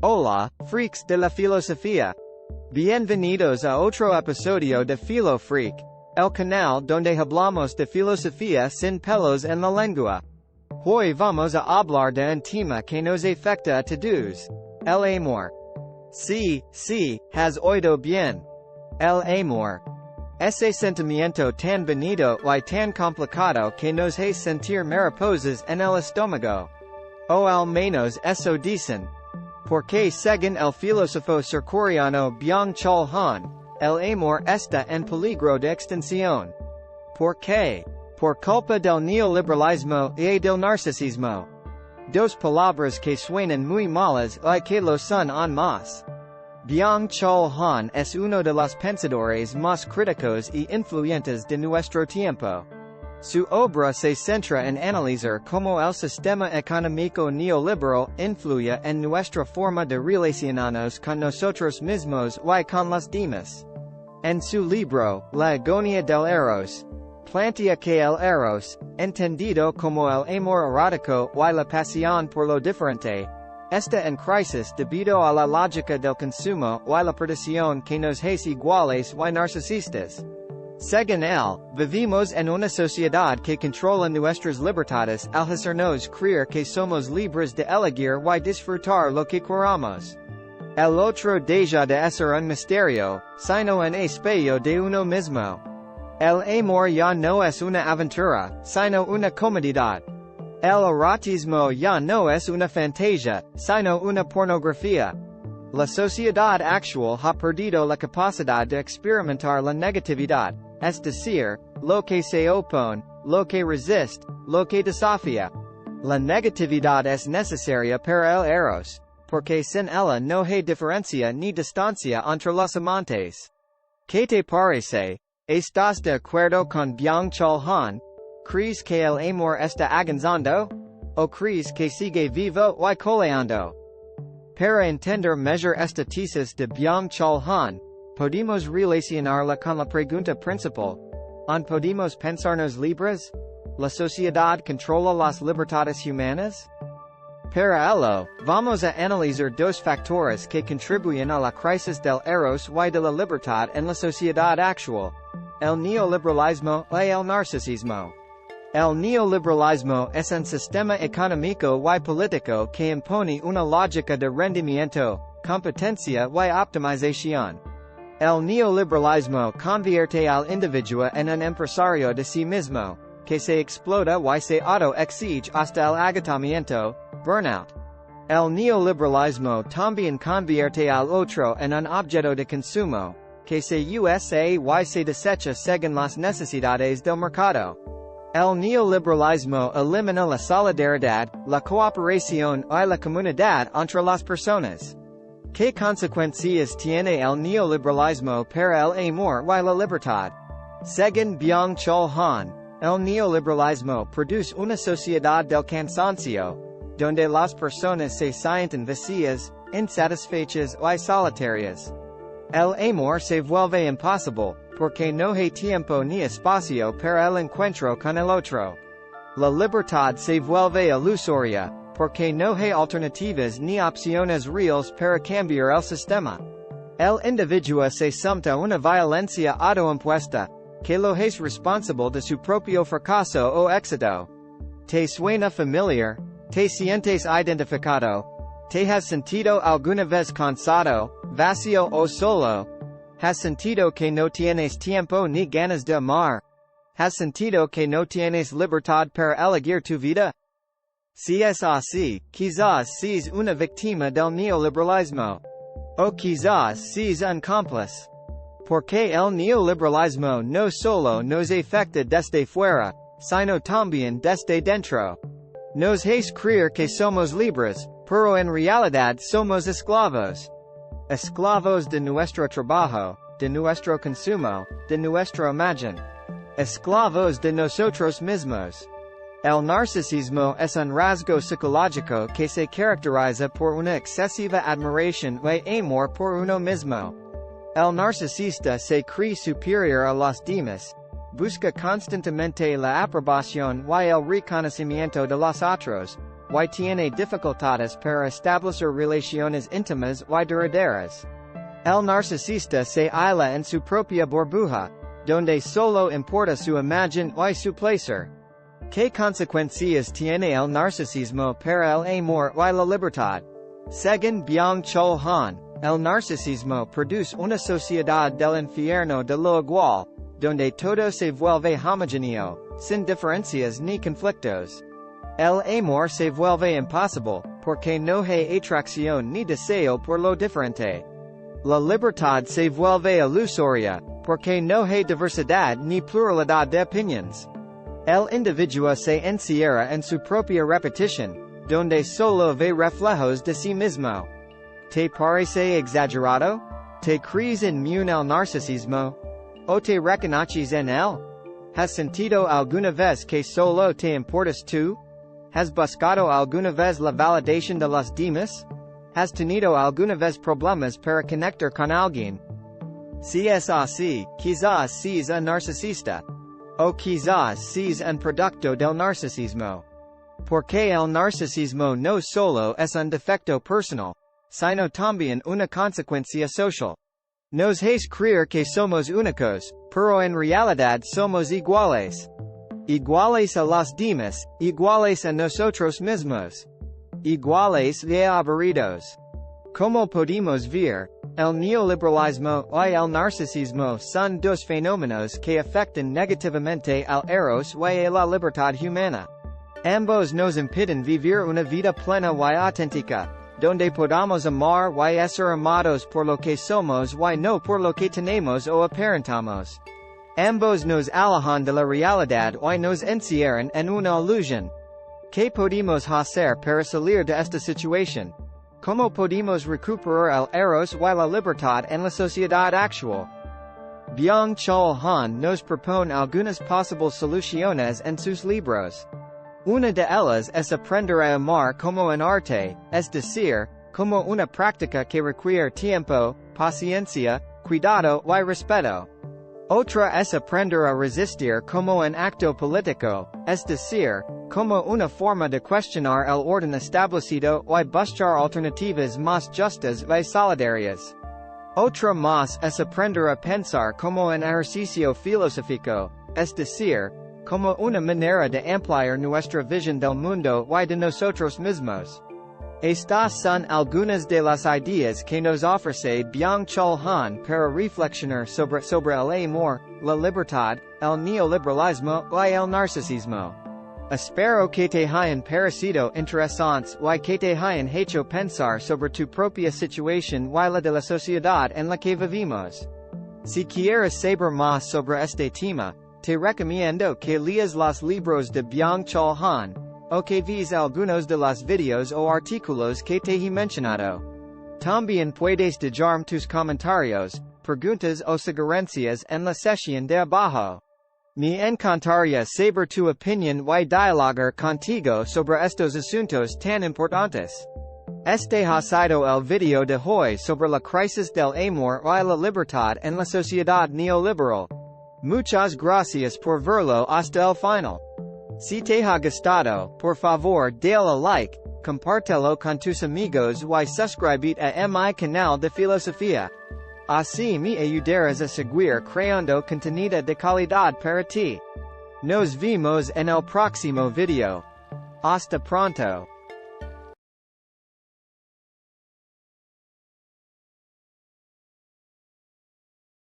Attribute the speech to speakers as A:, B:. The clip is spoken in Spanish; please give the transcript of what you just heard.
A: Hola, freaks de la filosofía. Bienvenidos a otro episodio de FiloFreak, el canal donde hablamos de filosofía sin pelos en la lengua. Hoy vamos a hablar de un tema que nos afecta a todos, el amor. Sí, has oído bien. El amor. Ese sentimiento tan bonito y tan complicado que nos hace sentir mariposas en el estómago. O al menos eso dicen. Porque según el filósofo surcoreano Byung Chul Han, el amor está en peligro de extinción. ¿Por qué? Por culpa del neoliberalismo y del narcisismo. Dos palabras que suenan muy malas y que lo son aún más. Byung Chul Han es uno de los pensadores más críticos y influyentes de nuestro tiempo. Su obra se centra en analizar cómo el sistema económico neoliberal influye en nuestra forma de relacionarnos con nosotros mismos y con los demás. En su libro, La agonía del eros, plantea que el eros, entendido como el amor erótico y la pasión por lo diferente, está en crisis debido a la lógica del consumo y la predación que nos hace iguales y narcisistas. Según él, vivimos en una sociedad que controla nuestras libertades al hacernos creer que somos libres de elegir y disfrutar lo que queramos. El otro deja de ser un misterio, sino un espejo de uno mismo. El amor ya no es una aventura, sino una comodidad. El erotismo ya no es una fantasía, sino una pornografía. La sociedad actual ha perdido la capacidad de experimentar la negatividad, es decir, lo que se opone, lo que resiste, lo que desafía. La negatividad es necesaria para el eros, porque sin ella no hay diferencia ni distancia entre los amantes. ¿Qué te parece? ¿Estás de acuerdo con Byung Chul Han? ¿Crees que el amor está agonizando? ¿O crees que sigue vivo y coleando? Para entender mejor esta tesis de Byung Chul Han, podemos relacionarla con la pregunta principal. ¿On podemos pensarnos libres? ¿La sociedad controla las libertades humanas? Para ello, vamos a analizar dos factores que contribuyen a la crisis del eros y de la libertad en la sociedad actual: el neoliberalismo y el narcisismo. El neoliberalismo es un sistema económico y político que impone una lógica de rendimiento, competencia y optimización. El neoliberalismo convierte al individuo en un empresario de sí mismo, que se explota y se auto-exige hasta el agotamiento, burnout. El neoliberalismo también convierte al otro en un objeto de consumo, que se usa y se desecha según las necesidades del mercado. El neoliberalismo elimina la solidaridad, la cooperación y la comunidad entre las personas. ¿Qué consecuencias tiene el neoliberalismo para el amor y la libertad? Según Byung Chul Han, el neoliberalismo produce una sociedad del cansancio, donde las personas se sienten vacías, insatisfechas y solitarias. El amor se vuelve imposible, porque no hay tiempo ni espacio para el encuentro con el otro. La libertad se vuelve ilusoria, porque no hay alternativas ni opciones reales para cambiar el sistema. El individuo se somete a una violencia autoimpuesta, que lo hace responsable de su propio fracaso o éxito. ¿Te suena familiar? ¿Te sientes identificado? ¿Te has sentido alguna vez cansado, vacío o solo? ¿Has sentido que no tienes tiempo ni ganas de amar? ¿Has sentido que no tienes libertad para elegir tu vida? Si es así, quizás seas una víctima del neoliberalismo. O quizás seas un cómplice. Porque el neoliberalismo no solo nos afecta desde fuera, sino también desde dentro. Nos hace creer que somos libres, pero en realidad somos esclavos. Esclavos de nuestro trabajo, de nuestro consumo, de nuestra imagen. Esclavos de nosotros mismos. El narcisismo es un rasgo psicológico que se caracteriza por una excesiva admiración y amor por uno mismo. El narcisista se cree superior a los demás, busca constantemente la aprobación y el reconocimiento de los otros, y tiene dificultades para establecer relaciones íntimas y duraderas. El narcisista se aísla en su propia burbuja, donde solo importa su imagen y su placer. ¿Qué consecuencias tiene el narcisismo para el amor y la libertad? Según Byung Chul Han, el narcisismo produce una sociedad del infierno de lo igual, donde todo se vuelve homogéneo, sin diferencias ni conflictos. El amor se vuelve imposible, porque no hay atracción ni deseo por lo diferente. La libertad se vuelve ilusoria, porque no hay diversidad ni pluralidad de opiniones. El individuo se encierra en su propia repetición, donde solo ve reflejos de sí mismo. ¿Te parece exagerado? ¿Te crees inmune al narcisismo? ¿O te reconoces en él? ¿Has sentido alguna vez que solo te importas tú? ¿Has buscado alguna vez la validación de los demás? ¿Has tenido alguna vez problemas para conectar con alguien? Si es así, quizás seas un narcisista. O quizás seas un producto del narcisismo. Porque el narcisismo no solo es un defecto personal, sino también una consecuencia social. Nos hace creer que somos únicos, pero en realidad somos iguales. Iguales a los demás, iguales a nosotros mismos. Iguales y aburridos. Como podemos ver, el neoliberalismo y el narcisismo son dos fenómenos que afectan negativamente al eros y a la libertad humana. Ambos nos impiden vivir una vida plena y auténtica, donde podamos amar y ser amados por lo que somos y no por lo que tenemos o aparentamos. Ambos nos alejan de la realidad y nos encierran en una ilusión. ¿Qué podemos hacer para salir de esta situación? ¿Cómo podemos recuperar el eros y la libertad en la sociedad actual? Byung Chul Han nos propone algunas posibles soluciones en sus libros. Una de ellas es aprender a amar como un arte, es decir, como una práctica que requiere tiempo, paciencia, cuidado y respeto. Otra es aprender a resistir como un acto político, es decir, como una forma de cuestionar el orden establecido y buscar alternativas más justas y solidarias. Otra más es aprender a pensar como un ejercicio filosófico, es decir, como una manera de ampliar nuestra visión del mundo y de nosotros mismos. Estas son algunas de las ideas que nos ofrece Byung Chul Han para reflexionar sobre el amor, la libertad, el neoliberalismo y el narcisismo. Espero que te hayan parecido interesantes y que te hayan hecho pensar sobre tu propia situación y la de la sociedad en la que vivimos. Si quieres saber más sobre este tema, te recomiendo que leas los libros de Byung Chul Han, o que veas algunos de los videos o artículos que te he mencionado. También puedes dejarme tus comentarios, preguntas o sugerencias en la sesión de abajo. Me encantaría saber tu opinión y dialogar contigo sobre estos asuntos tan importantes. Este ha sido el video de hoy sobre la crisis del amor y la libertad en la sociedad neoliberal. Muchas gracias por verlo hasta el final. Si te ha gustado, por favor dale a like, compártelo con tus amigos y suscríbete a mi canal de filosofía. Así me ayudarás a seguir creando contenido de calidad para ti. Nos vemos en el próximo video. Hasta pronto.